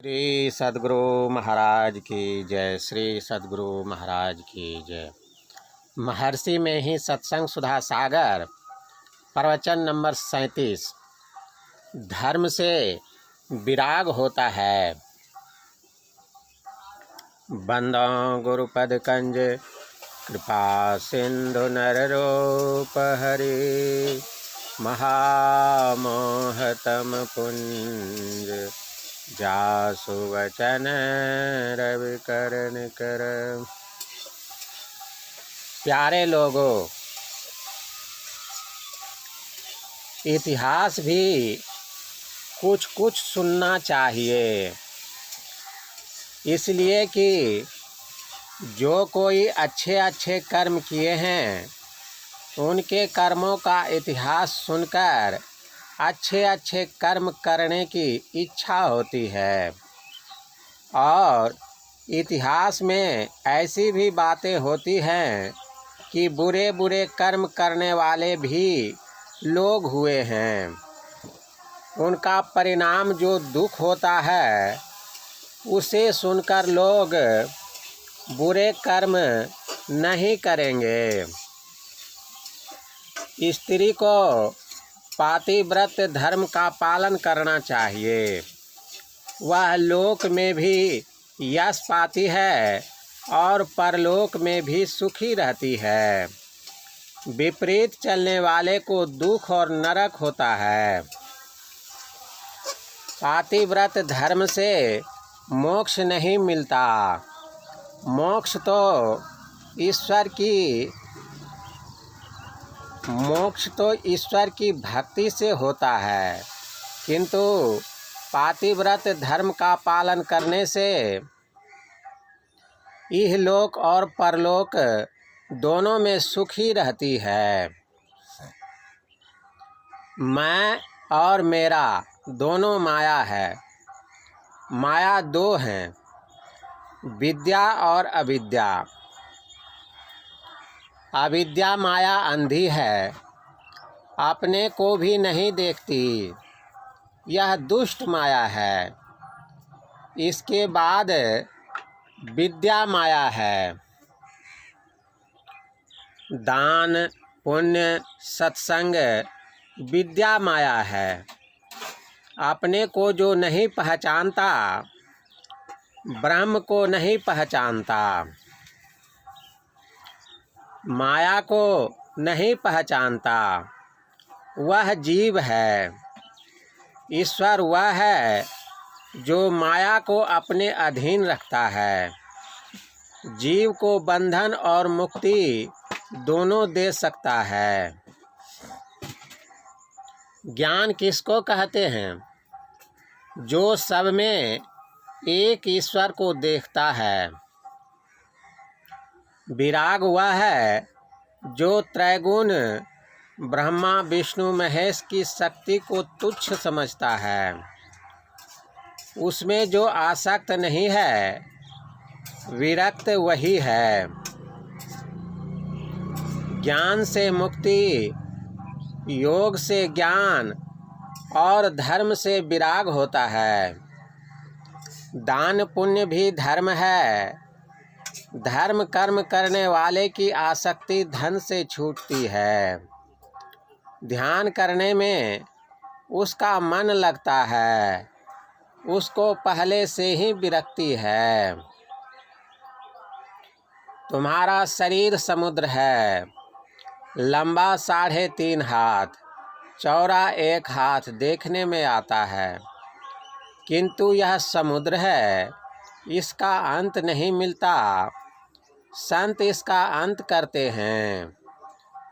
श्री सद्गुरु महाराज की जय। श्री सद्गुरु महाराज की जय। महर्षि में ही सत्संग सुधा सागर प्रवचन नंबर 37। धर्म से विराग होता है। बंदो गुरुपद कंज कृपा सिंधु नर रूप हरि महामोहतम पुंज जासु वचन रवि करण कर। प्यारे लोगों, इतिहास भी कुछ कुछ सुनना चाहिए, इसलिए कि जो कोई अच्छे अच्छे कर्म किए हैं उनके कर्मों का इतिहास सुनकर अच्छे अच्छे कर्म करने की इच्छा होती है। और इतिहास में ऐसी भी बातें होती हैं कि बुरे बुरे कर्म करने वाले भी लोग हुए हैं। उनका परिणाम जो दुख होता है उसे सुनकर लोग बुरे कर्म नहीं करेंगे। स्त्री को पातिव्रत धर्म का पालन करना चाहिए। वह लोक में भी यश पाती है और परलोक में भी सुखी रहती है। विपरीत चलने वाले को दुख और नरक होता है। पातिव्रत धर्म से मोक्ष नहीं मिलता। मोक्ष तो ईश्वर की भक्ति से होता है, किंतु पातिव्रत धर्म का पालन करने से इहलोक और परलोक दोनों में सुखी रहती है। मैं और मेरा दोनों माया है। माया दो हैं, विद्या और अविद्या। अविद्या माया अंधी है, अपने को भी नहीं देखती। यह दुष्ट माया है। इसके बाद विद्या माया है। दान पुण्य सत्संग विद्या माया है। अपने को जो नहीं पहचानता ब्रह्म को नहीं पहचानता। माया को नहीं पहचानता, वह जीव है। ईश्वर वह है जो माया को अपने अधीन रखता है। जीव को बंधन और मुक्ति दोनों दे सकता है। ज्ञान किसको कहते हैं? जो सब में एक ईश्वर को देखता है। विराग वह है जो त्रैगुण ब्रह्मा विष्णु महेश की शक्ति को तुच्छ समझता है। उसमें जो आसक्त नहीं है, विरक्त वही है। ज्ञान से मुक्ति, योग से ज्ञान और धर्म से विराग होता है। दान पुण्य भी धर्म है। धर्म कर्म करने वाले की आसक्ति धन से छूटती है। ध्यान करने में उसका मन लगता है। उसको पहले से ही विरक्ति है। तुम्हारा शरीर समुद्र है, लंबा 3.5 हाथ, चौड़ा 1 हाथ देखने में आता है, किंतु यह समुद्र है, इसका अंत नहीं मिलता। संत इसका अंत करते हैं।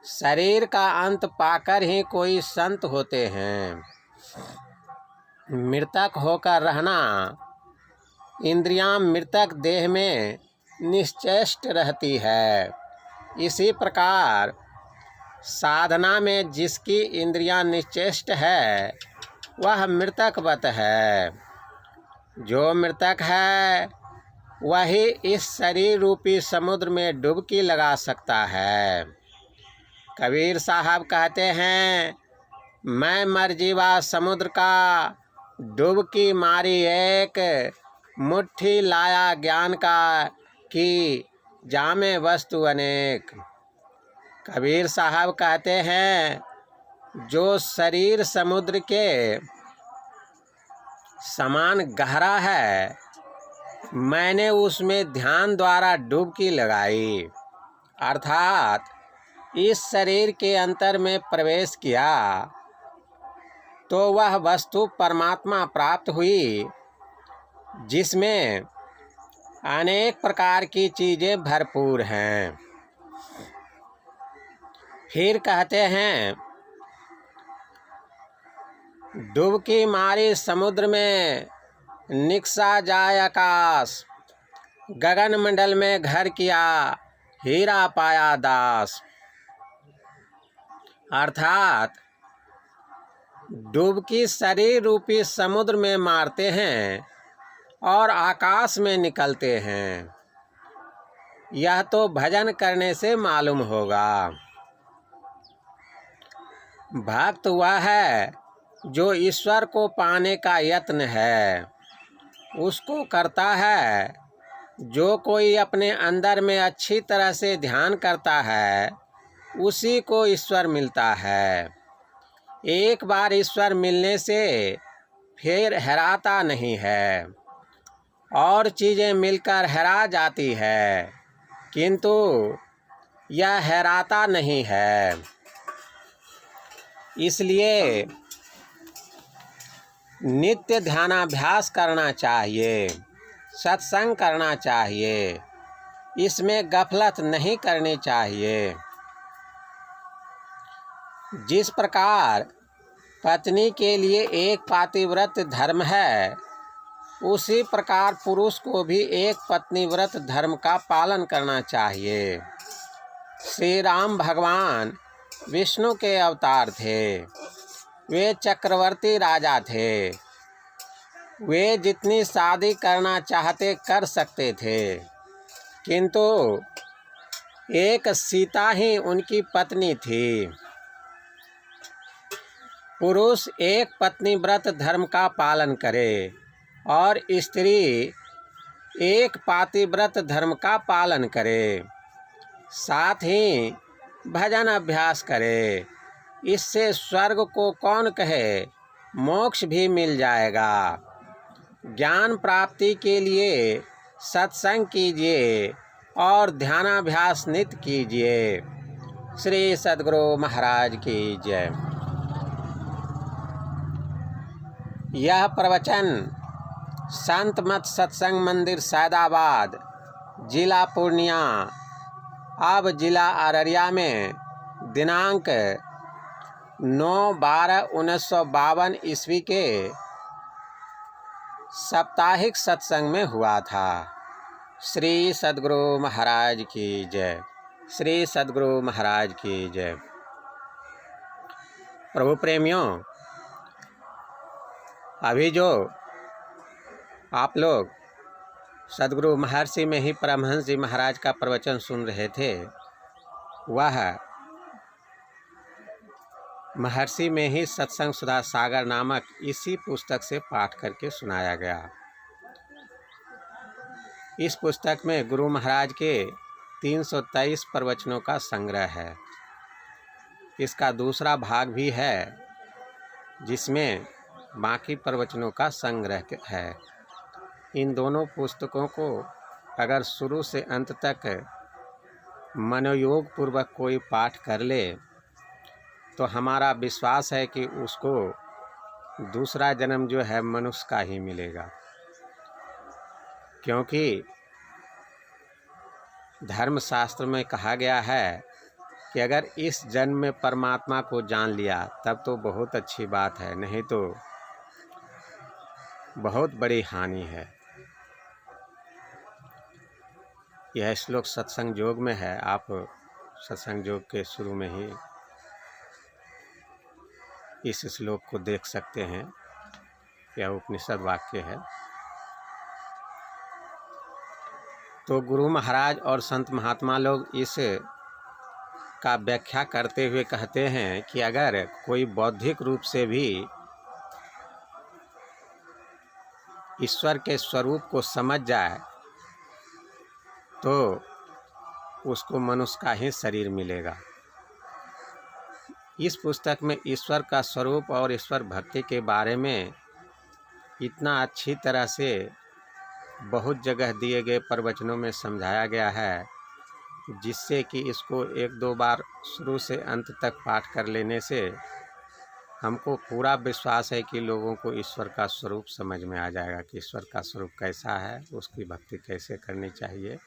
शरीर का अंत पाकर ही कोई संत होते हैं। मृतक होकर रहना, इंद्रियां मृतक देह में निश्चेष्ट रहती है। इसी प्रकार साधना में जिसकी इंद्रियां निश्चेष्ट है वह मृतकवत है। जो मृतक है वही इस शरीर रूपी समुद्र में डुबकी लगा सकता है। कबीर साहब कहते हैं, मैं मर जीवा समुद्र का डुबकी मारी एक मुट्ठी लाया ज्ञान का कि जामे वस्तु अनेक। कबीर साहब कहते हैं, जो शरीर समुद्र के समान गहरा है, मैंने उसमें ध्यान द्वारा डुबकी लगाई, अर्थात इस शरीर के अंतर में प्रवेश किया तो वह वस्तु परमात्मा प्राप्त हुई, जिसमें अनेक प्रकार की चीज़ें भरपूर हैं। फिर कहते हैं, डुबकी मारी समुद्र में निकसा जाए आकाश, गगन मंडल में घर किया हीरा पाया दास। अर्थात डुबकी शरीर रूपी समुद्र में मारते हैं और आकाश में निकलते हैं। यह तो भजन करने से मालूम होगा। भक्त वह है जो ईश्वर को पाने का यत्न है, उसको करता है। जो कोई अपने अंदर में अच्छी तरह से ध्यान करता है, उसी को ईश्वर मिलता है। एक बार ईश्वर मिलने से फिर हराता नहीं है। और चीज़ें मिलकर हरा जाती है, किंतु यह हराता नहीं है। इसलिए नित्य ध्यानाभ्यास करना चाहिए, सत्संग करना चाहिए, इसमें गफलत नहीं करनी चाहिए। जिस प्रकार पत्नी के लिए एक पातिव्रत धर्म है, उसी प्रकार पुरुष को भी एक पत्नीव्रत धर्म का पालन करना चाहिए। श्री राम भगवान विष्णु के अवतार थे। वे चक्रवर्ती राजा थे। वे जितनी शादी करना चाहते कर सकते थे, किंतु एक सीता ही उनकी पत्नी थी। पुरुष एक पत्नीव्रत धर्म का पालन करे और स्त्री एक पातिव्रत धर्म का पालन करे, साथ ही भजन अभ्यास करे। इससे स्वर्ग को कौन कहे, मोक्ष भी मिल जाएगा। ज्ञान प्राप्ति के लिए सत्संग कीजिए और ध्यानाभ्यास नित्य कीजिए। श्री सद्गुरु महाराज की जय। यह प्रवचन संत मत सत्संग मंदिर सैदाबाद, जिला पूर्णिया, अब जिला अररिया में दिनांक 9/12/1952 ईस्वी के साप्ताहिक सत्संग में हुआ था। श्री सद्गुरु महाराज की जय। श्री सद्गुरु महाराज की जय। प्रभु प्रेमियों, अभी जो आप लोग सद्गुरु महर्षि में ही परमहंस जी महाराज का प्रवचन सुन रहे थे, वह महर्षि में ही सत्संग सुधा सागर नामक इसी पुस्तक से पाठ करके सुनाया गया। इस पुस्तक में गुरु महाराज के 323 प्रवचनों का संग्रह है। इसका दूसरा भाग भी है, जिसमें बाकी प्रवचनों का संग्रह है। इन दोनों पुस्तकों को अगर शुरू से अंत तक मनोयोग पूर्वक कोई पाठ कर ले, तो हमारा विश्वास है कि उसको दूसरा जन्म जो है मनुष्य का ही मिलेगा। क्योंकि धर्मशास्त्र में कहा गया है कि अगर इस जन्म में परमात्मा को जान लिया तब तो बहुत अच्छी बात है, नहीं तो बहुत बड़ी हानि है। यह श्लोक सत्संग योग में है। आप सत्संग योग के शुरू में ही इस श्लोक को देख सकते हैं। यह उपनिषद वाक्य है। तो गुरु महाराज और संत महात्मा लोग इस का व्याख्या करते हुए कहते हैं कि अगर कोई बौद्धिक रूप से भी ईश्वर के स्वरूप को समझ जाए तो उसको मनुष्य का ही शरीर मिलेगा। इस पुस्तक में ईश्वर का स्वरूप और ईश्वर भक्ति के बारे में इतना अच्छी तरह से बहुत जगह दिए गए प्रवचनों में समझाया गया है, जिससे कि इसको 1-2 बार शुरू से अंत तक पाठ कर लेने से हमको पूरा विश्वास है कि लोगों को ईश्वर का स्वरूप समझ में आ जाएगा कि ईश्वर का स्वरूप कैसा है, उसकी भक्ति कैसे करनी चाहिए।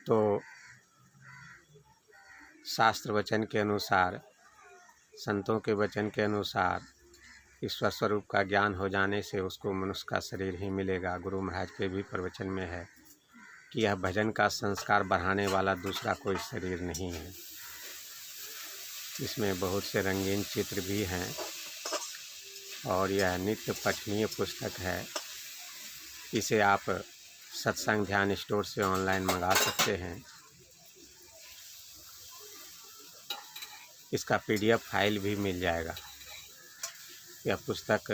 तो शास्त्र वचन के अनुसार, संतों के वचन के अनुसार ईश्वर स्वरूप का ज्ञान हो जाने से उसको मनुष्य का शरीर ही मिलेगा। गुरु महाराज के भी प्रवचन में है कि यह भजन का संस्कार बढ़ाने वाला दूसरा कोई शरीर नहीं है। इसमें बहुत से रंगीन चित्र भी हैं और यह नित्य पठनीय पुस्तक है। इसे आप सत्संग ध्यान स्टोर से ऑनलाइन मंगा सकते हैं। इसका PDF फाइल भी मिल जाएगा। यह पुस्तक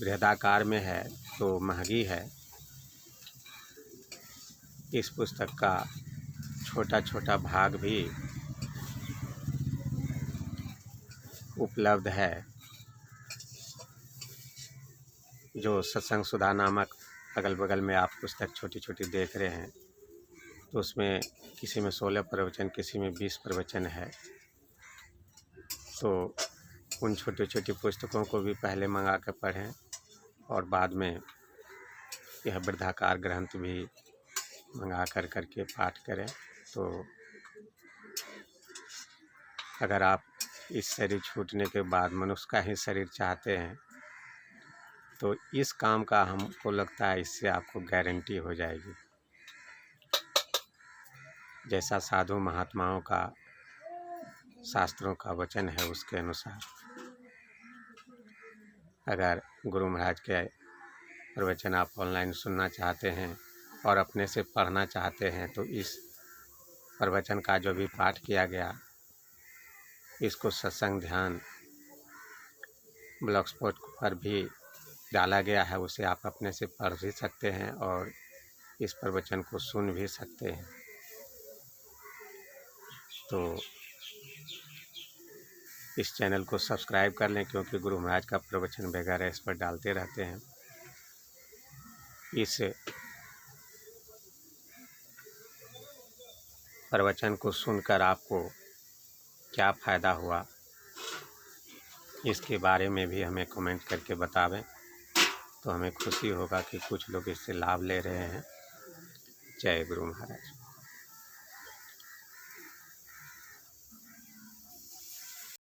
बृहदाकार में है तो महंगी है। इस पुस्तक का छोटा छोटा भाग भी उपलब्ध है। जो सत्संग सुधा नामक अगल बगल में आप पुस्तक छोटी छोटी देख रहे हैं, तो उसमें किसी में 16 प्रवचन, किसी में 20 प्रवचन है। तो उन छोटी छोटी पुस्तकों को भी पहले मंगा कर पढ़ें और बाद में यह वृद्धाकार ग्रंथ भी मंगा करके पाठ करें। तो अगर आप इस शरीर छूटने के बाद मनुष्य का ही शरीर चाहते हैं तो इस काम का हमको लगता है इससे आपको गारंटी हो जाएगी। जैसा साधु महात्माओं का शास्त्रों का वचन है उसके अनुसार अगर गुरु महाराज के प्रवचन आप ऑनलाइन सुनना चाहते हैं और अपने से पढ़ना चाहते हैं तो इस प्रवचन का जो भी पाठ किया गया इसको सत्संग ध्यान ब्लॉगस्पॉट पर भी डाला गया है, उसे आप अपने से पढ़ भी सकते हैं और इस प्रवचन को सुन भी सकते हैं। तो इस चैनल को सब्सक्राइब कर लें क्योंकि गुरु महाराज का प्रवचन वगैरह इस पर डालते रहते हैं। इस प्रवचन को सुनकर आपको क्या फ़ायदा हुआ इसके बारे में भी हमें कमेंट करके बतावें, तो हमें खुशी होगा कि कुछ लोग इससे लाभ ले रहे हैं। जय गुरु महाराज।